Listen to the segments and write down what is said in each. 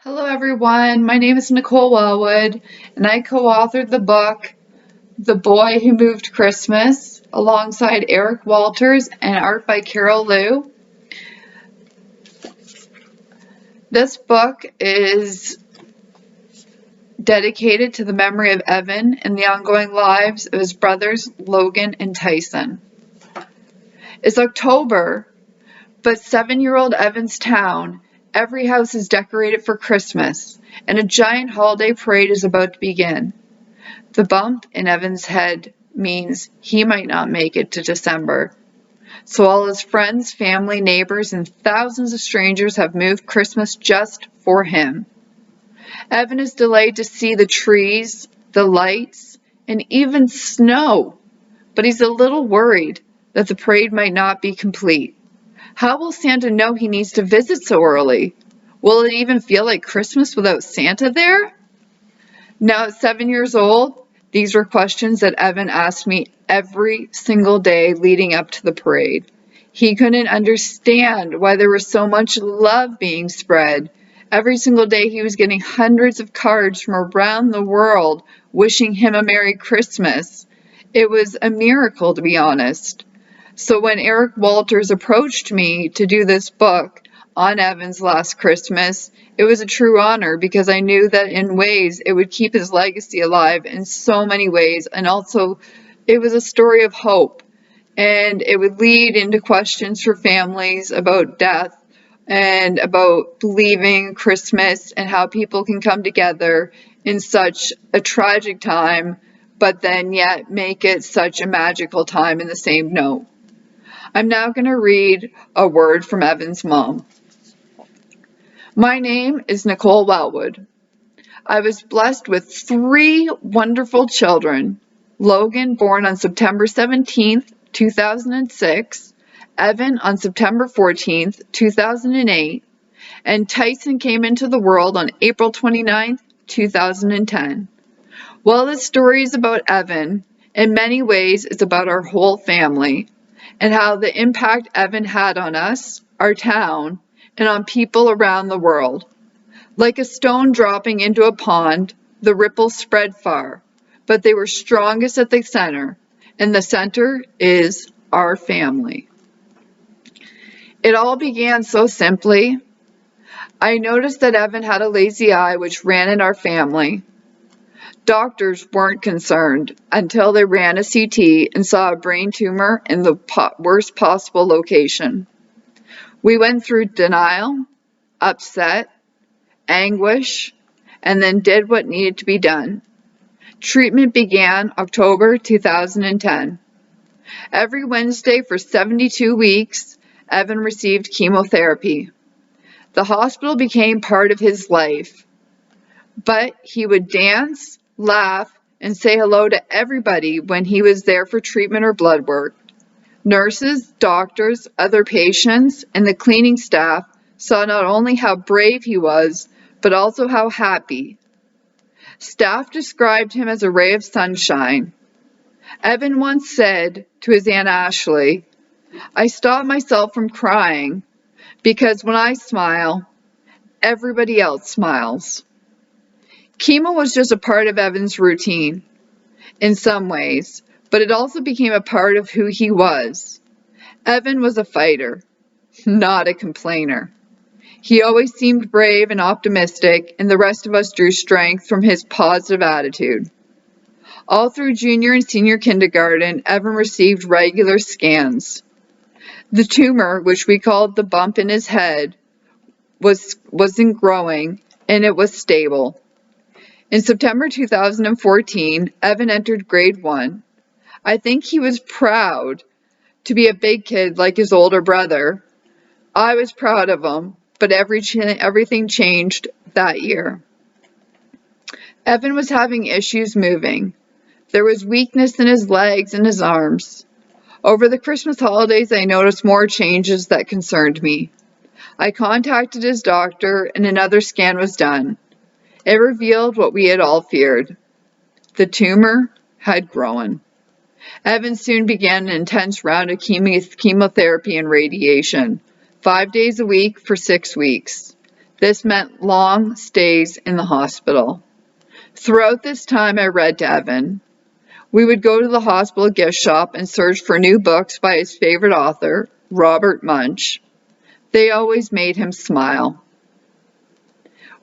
Hello, everyone. My name is Nicole Wellwood, and I co-authored the book, The Boy Who Moved Christmas, alongside Eric Walters and art by Carol Liu. This book is dedicated to the memory of Evan and the ongoing lives of his brothers, Logan and Tyson. It's October, but 7-year-old Evan's town, every house is decorated for Christmas, and a giant holiday parade is about to begin. The bump in Evan's head means he might not make it to December. So all his friends, family, neighbors, and thousands of strangers have moved Christmas just for him. Evan is delayed to see the trees, the lights, and even snow, but he's a little worried that the parade might not be complete. How will Santa know he needs to visit so early? Will it even feel like Christmas without Santa there? Now at 7 years old, these were questions that Evan asked me every single day leading up to the parade. He couldn't understand why there was so much love being spread. Every single day he was getting hundreds of cards from around the world wishing him a Merry Christmas. It was a miracle, to be honest. So when Eric Walters approached me to do this book on Evan's last Christmas, it was a true honor because I knew that in ways it would keep his legacy alive in so many ways, and also it was a story of hope, and it would lead into questions for families about death and about believing Christmas and how people can come together in such a tragic time, but then yet make it such a magical time in the same note. I'm now going to read a word from Evan's mom. My name is Nicole Wellwood. I was blessed with 3 wonderful children. Logan, born on September 17th, 2006, Evan on September 14th, 2008, and Tyson came into the world on April 29th, 2010. While this story is about Evan, in many ways it's about our whole family, and how the impact Evan had on us, our town, and on people around the world. Like a stone dropping into a pond, the ripples spread far, but they were strongest at the center, and the center is our family. It all began so simply. I noticed that Evan had a lazy eye which ran in our family. Doctors weren't concerned until they ran a CT and saw a brain tumor in the worst possible location. We went through denial, upset, anguish, and then did what needed to be done. Treatment began October 2010. Every Wednesday for 72 weeks, Evan received chemotherapy. The hospital became part of his life, but he would dance, laugh, and say hello to everybody when he was there for treatment or blood work. Nurses, doctors, other patients, and the cleaning staff saw not only how brave he was, but also how happy. Staff described him as a ray of sunshine. Evan once said to his Aunt Ashley, "I stop myself from crying because when I smile, everybody else smiles." Chemo was just a part of Evan's routine, in some ways, but it also became a part of who he was. Evan was a fighter, not a complainer. He always seemed brave and optimistic, and the rest of us drew strength from his positive attitude. All through junior and senior kindergarten, Evan received regular scans. The tumor, which we called the bump in his head, wasn't growing, and it was stable. In September 2014, Evan entered grade 1. I think he was proud to be a big kid like his older brother. I was proud of him, but everything changed that year. Evan was having issues moving. There was weakness in his legs and his arms. Over the Christmas holidays, I noticed more changes that concerned me. I contacted his doctor, and another scan was done. It revealed what we had all feared. The tumor had grown. Evan soon began an intense round of chemotherapy and radiation, 5 days a week for 6 weeks. This meant long stays in the hospital. Throughout this time, I read to Evan. We would go to the hospital gift shop and search for new books by his favorite author, Robert Munsch. They always made him smile.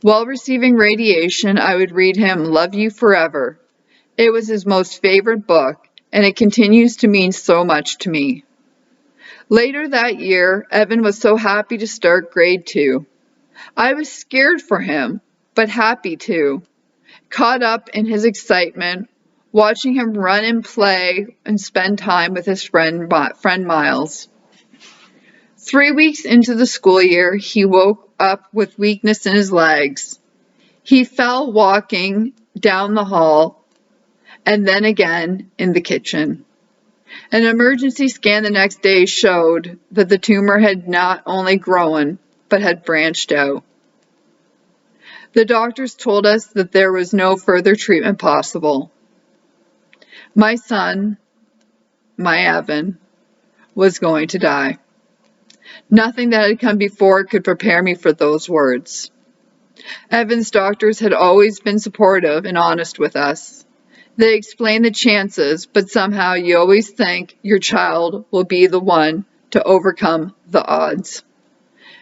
While receiving radiation, I would read him Love You Forever. It was his most favorite book, and it continues to mean so much to me. Later that year, Evan was so happy to start grade 2. I was scared for him, but happy too. Caught up in his excitement, watching him run and play and spend time with his friend Miles. 3 weeks into the school year, he woke up with weakness in his legs. He fell walking down the hall and then again in the kitchen. An emergency scan the next day showed that the tumor had not only grown, but had branched out. The doctors told us that there was no further treatment possible. My son, my Evan, was going to die. Nothing that had come before could prepare me for those words. Evan's doctors had always been supportive and honest with us. They explained the chances, but somehow you always think your child will be the one to overcome the odds.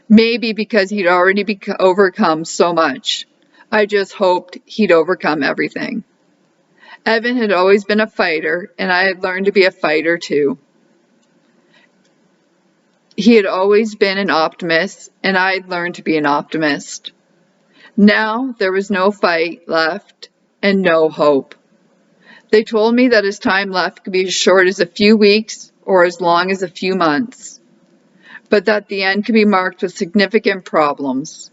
Maybe because he'd already overcome so much. I just hoped he'd overcome everything. Evan had always been a fighter, and I had learned to be a fighter too. He had always been an optimist, and I had learned to be an optimist. Now there was no fight left and no hope. They told me that his time left could be as short as a few weeks or as long as a few months, but that the end could be marked with significant problems.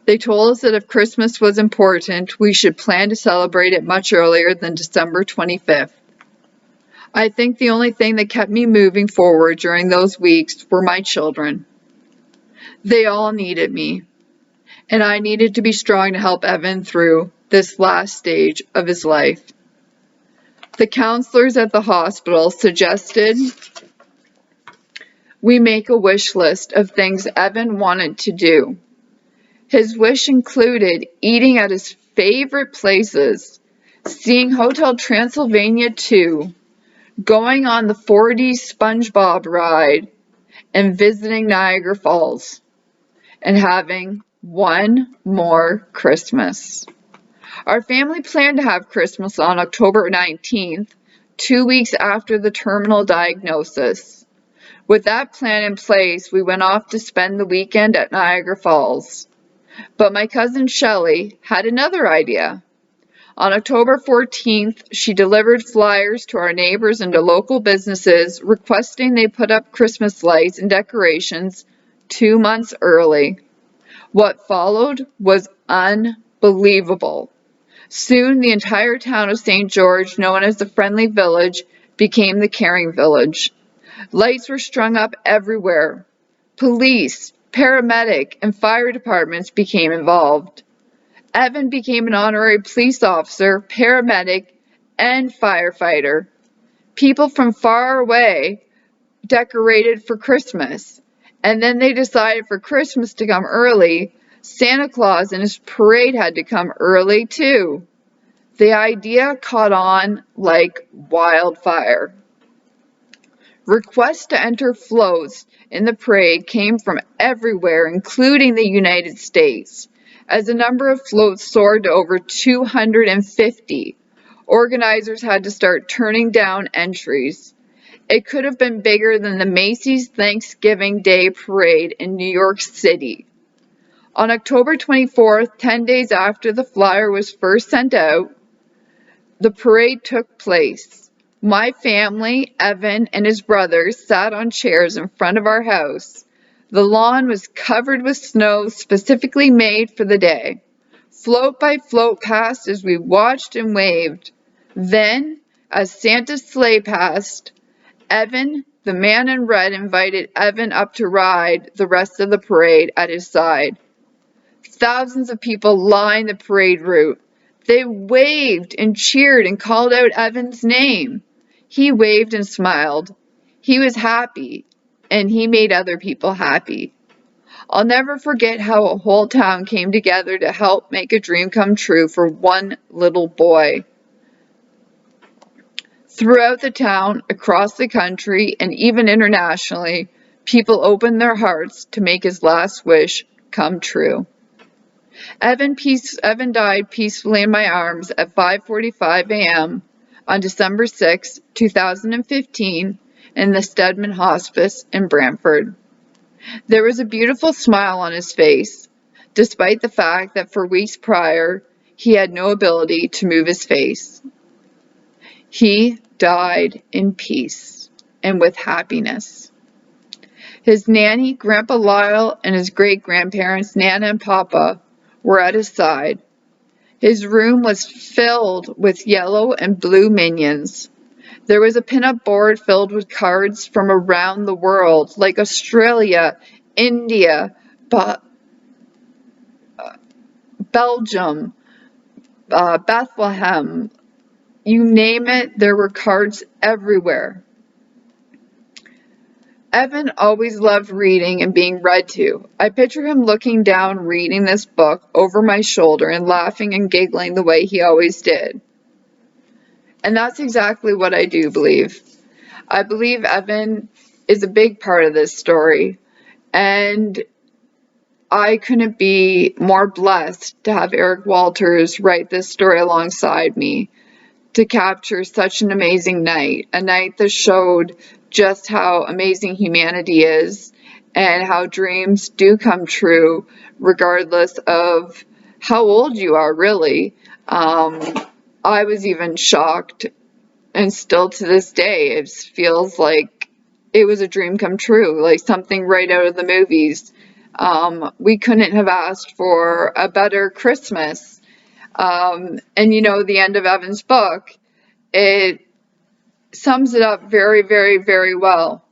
They told us that if Christmas was important, we should plan to celebrate it much earlier than December 25th. I think the only thing that kept me moving forward during those weeks were my children. They all needed me, and I needed to be strong to help Evan through this last stage of his life. The counselors at the hospital suggested we make a wish list of things Evan wanted to do. His wish included eating at his favorite places, seeing Hotel Transylvania 2, going on the 4D SpongeBob ride, and visiting Niagara Falls, and having one more Christmas. Our family planned to have Christmas on October 19th, 2 weeks after the terminal diagnosis. With that plan in place, we went off to spend the weekend at Niagara Falls. But my cousin Shelley had another idea. On October 14th, she delivered flyers to our neighbors and to local businesses requesting they put up Christmas lights and decorations 2 months early. What followed was unbelievable. Soon, the entire town of St. George, known as the Friendly Village, became the Caring Village. Lights were strung up everywhere. Police, paramedic, and fire departments became involved. Evan became an honorary police officer, paramedic, and firefighter. People from far away decorated for Christmas, and then they decided for Christmas to come early, Santa Claus and his parade had to come early too. The idea caught on like wildfire. Requests to enter floats in the parade came from everywhere, including the United States. As the number of floats soared to over 250, organizers had to start turning down entries. It could have been bigger than the Macy's Thanksgiving Day Parade in New York City. On October 24th, 10 days after the flyer was first sent out, the parade took place. My family, Evan, and his brothers sat on chairs in front of our house. The lawn was covered with snow specifically made for the day. Float by float passed as we watched and waved. Then, as Santa's sleigh passed, Evan, the man in red, invited Evan up to ride the rest of the parade at his side. Thousands of people lined the parade route. They waved and cheered and called out Evan's name. He waved and smiled. He was happy, and he made other people happy. I'll never forget how a whole town came together to help make a dream come true for one little boy. Throughout the town, across the country, and even internationally, people opened their hearts to make his last wish come true. Evan died peacefully in my arms at 5:45 a.m. on December 6, 2015, in the Stedman Hospice in Brantford. There was a beautiful smile on his face, despite the fact that for weeks prior, he had no ability to move his face. He died in peace and with happiness. His nanny, Grandpa Lyle, and his great-grandparents, Nana and Papa, were at his side. His room was filled with yellow and blue minions. There was a pin-up board filled with cards from around the world, like Australia, India, Belgium, Bethlehem. You name it, there were cards everywhere. Evan always loved reading and being read to. I picture him looking down, reading this book over my shoulder and laughing and giggling the way he always did. And that's exactly what I do believe. I believe Evan is a big part of this story, and I couldn't be more blessed to have Eric Walters write this story alongside me to capture such an amazing night, a night that showed just how amazing humanity is and how dreams do come true regardless of how old you are, really. I was even shocked, and still to this day, it feels like it was a dream come true, like something right out of the movies. We couldn't have asked for a better Christmas. And the end of Evan's book, it sums it up very, very, very well.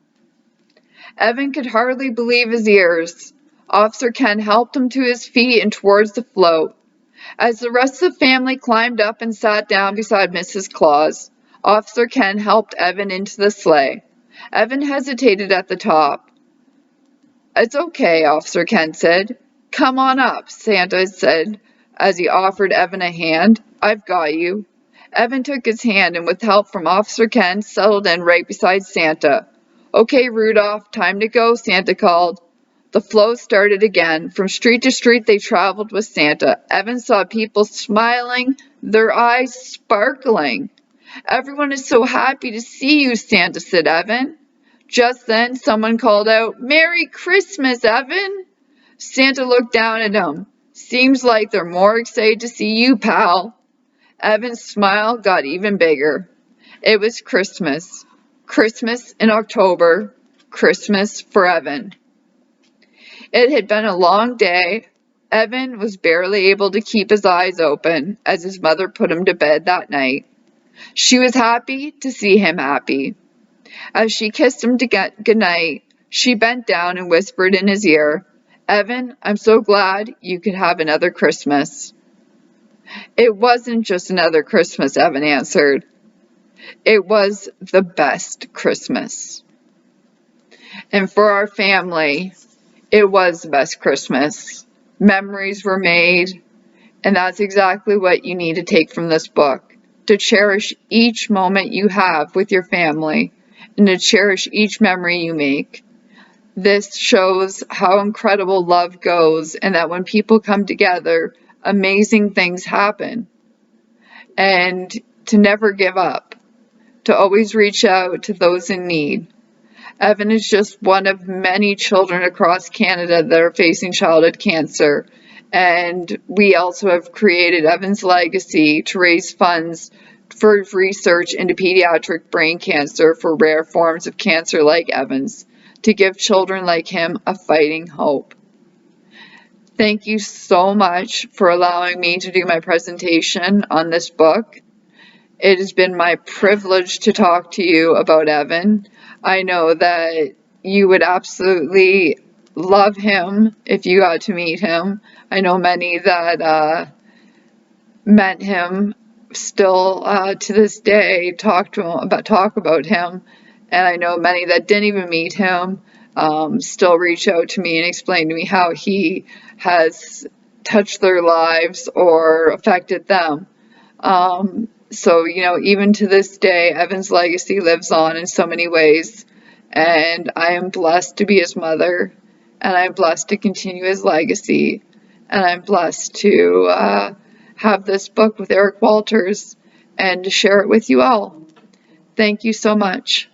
Evan could hardly believe his ears. Officer Ken helped him to his feet and towards the float. As the rest of the family climbed up and sat down beside Mrs. Claus, Officer Ken helped Evan into the sleigh. Evan hesitated at the top. "It's okay," Officer Ken said. "Come on up," Santa said as he offered Evan a hand. "I've got you." Evan took his hand and with help from Officer Ken settled in right beside Santa. "Okay, Rudolph, time to go," Santa called. The float started again. From street to street they traveled with Santa. Evan saw people smiling, their eyes sparkling. "Everyone is so happy to see you," Santa said, Evan. Just then someone called out, "Merry Christmas, Evan!" Santa looked down at him. "Seems like they're more excited to see you, pal." Evan's smile got even bigger. It was Christmas. Christmas in October. Christmas for Evan. It had been a long day. Evan was barely able to keep his eyes open as his mother put him to bed that night. She was happy to see him happy. As she kissed him goodnight, she bent down and whispered in his ear, "Evan, I'm so glad you could have another Christmas." "It wasn't just another Christmas," Evan answered. "It was the best Christmas." And for our family, it was the best Christmas. Memories were made, and that's exactly what you need to take from this book, to cherish each moment you have with your family and to cherish each memory you make. This shows how incredible love goes and that when people come together, amazing things happen. And to never give up, to always reach out to those in need. Evan is just one of many children across Canada that are facing childhood cancer. And we also have created Evan's Legacy to raise funds for research into pediatric brain cancer for rare forms of cancer like Evan's, to give children like him a fighting hope. Thank you so much for allowing me to do my presentation on this book. It has been my privilege to talk to you about Evan. I know that you would absolutely love him if you got to meet him. I know many that met him still to this day talk about him, and I know many that didn't even meet him, still reach out to me and explain to me how he has touched their lives or affected them. So, even to this day, Evan's legacy lives on in so many ways. And I am blessed to be his mother. And I'm blessed to continue his legacy. And I'm blessed to have this book with Eric Walters and to share it with you all. Thank you so much.